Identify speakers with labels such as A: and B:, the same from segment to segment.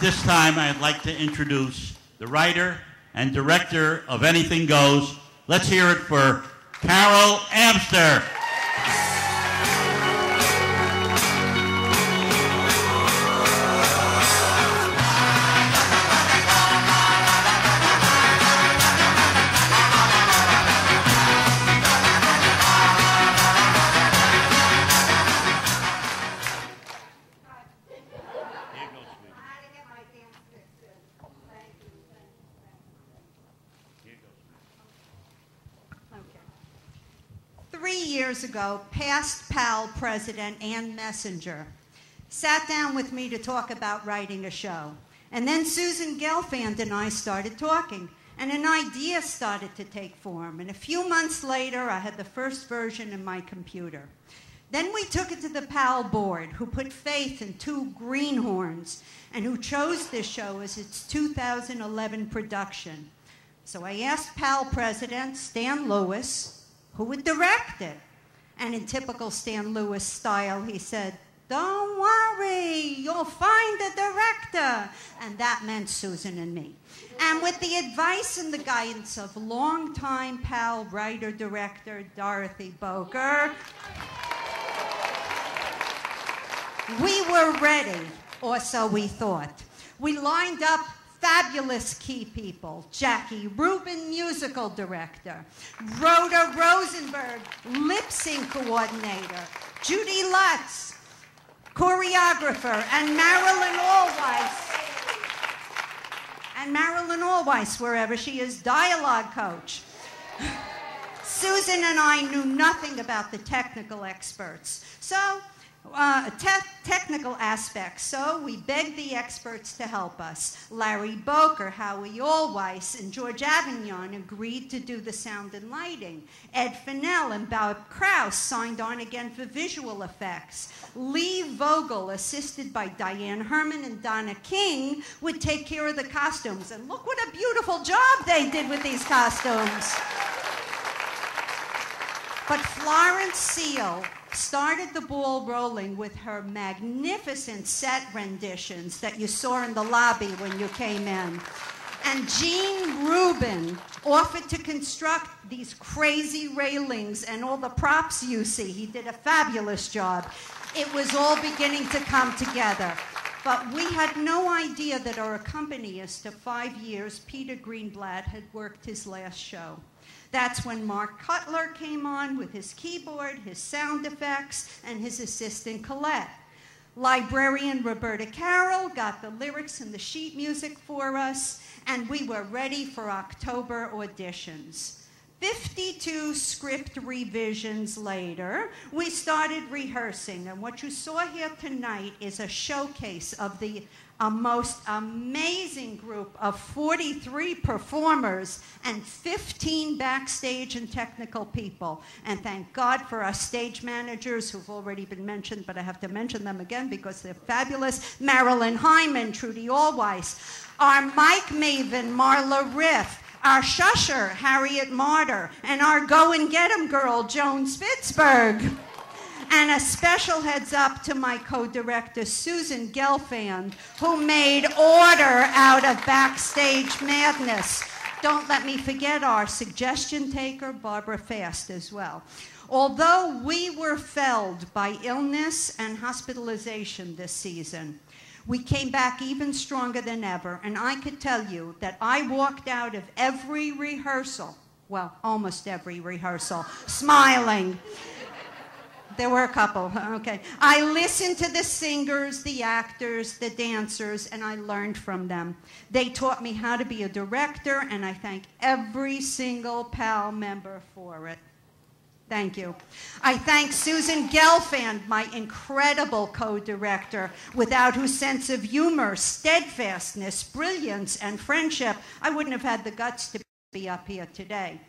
A: This time, I'd like to introduce the writer and director of Anything Goes. Let's hear it for Carol Amster.
B: Years ago, past pal President Ann Messenger sat down with me to talk about writing a show. And then Susan Gelfand and I started talking, and an idea started to take form. And a few months later, I had the first version in my computer. Then we took it to the PAL board, who put faith in two greenhorns and who chose this show as its 2011 production. So I asked PAL president Stan Lewis who would direct it. And in typical Stan Lewis style, he said, "Don't worry, you'll find a director." And that meant Susan and me. And with the advice and the guidance of longtime PAL writer-director Dorothy Boker, we were ready, or so we thought. We lined up fabulous key people: Jackie Rubin, musical director; Rhoda Rosenberg, lip sync coordinator; Judy Lutz, choreographer; and Marilyn Allweiss, wherever she is, dialogue coach. Susan and I knew nothing about the technical experts, technical aspects, so we begged the experts to help us. Larry Boker, Howie Allweiss, and George Avignon agreed to do the sound and lighting. Ed Fennell and Bob Krause signed on again for visual effects. Lee Vogel, assisted by Diane Herman and Donna King, would take care of the costumes. And look what a beautiful job they did with these costumes. But Florence Seal started the ball rolling with her magnificent set renditions that you saw in the lobby when you came in. And Gene Rubin offered to construct these crazy railings and all the props you see. He did a fabulous job. It was all beginning to come together. But we had no idea that our accompanist of 5 years, Peter Greenblatt, had worked his last show. That's when Mark Cutler came on with his keyboard, his sound effects, and his assistant Colette. Librarian Roberta Carroll got the lyrics and the sheet music for us, and we were ready for October auditions. 52 script revisions later, we started rehearsing, and what you saw here tonight is a showcase of the most amazing group of 43 performers and 15 backstage and technical people. And thank God for our stage managers who've already been mentioned, but I have to mention them again because they're fabulous. Marilyn Hyman, Trudy Allweiss, our mic maven, Marla Riff, our shusher, Harriet Martyr, and our go and get 'em girl, Joan Spitzberg. And a special heads up to my co-director, Susan Gelfand, who made order out of backstage madness. Don't let me forget our suggestion taker, Barbara Fast, as well. Although we were felled by illness and hospitalization this season, we came back even stronger than ever, and I could tell you that I walked out of every rehearsal, well, almost every rehearsal, smiling. There were a couple, okay. I listened to the singers, the actors, the dancers, and I learned from them. They taught me how to be a director, and I thank every single PAL member for it. Thank you. I thank Susan Gelfand, my incredible co-director, without whose sense of humor, steadfastness, brilliance, and friendship, I wouldn't have had the guts to be up here today.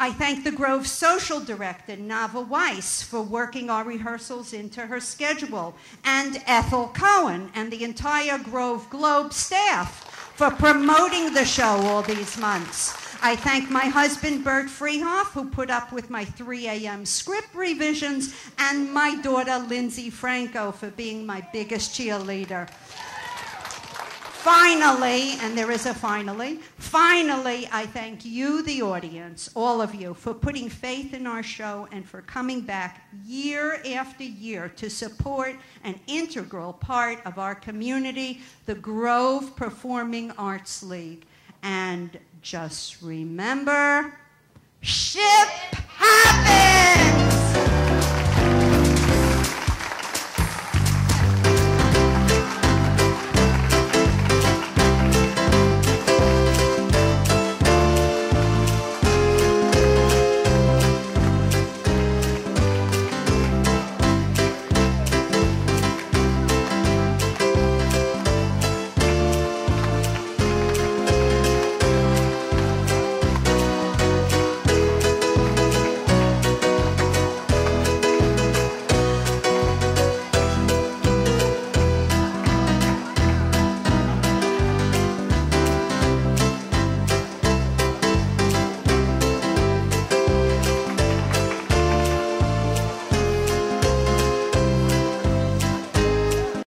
B: I thank the Grove social director, Nava Weiss, for working our rehearsals into her schedule, and Ethel Cohen and the entire Grove Globe staff for promoting the show all these months. I thank my husband, Bert Freehoff, who put up with my 3 a.m. script revisions, and my daughter, Lindsay Franco, for being my biggest cheerleader. finally, and there is a finally, I thank you, the audience, all of you, for putting faith in our show and for coming back year after year to support an integral part of our community, the Grove Performing Arts League. And just remember, ship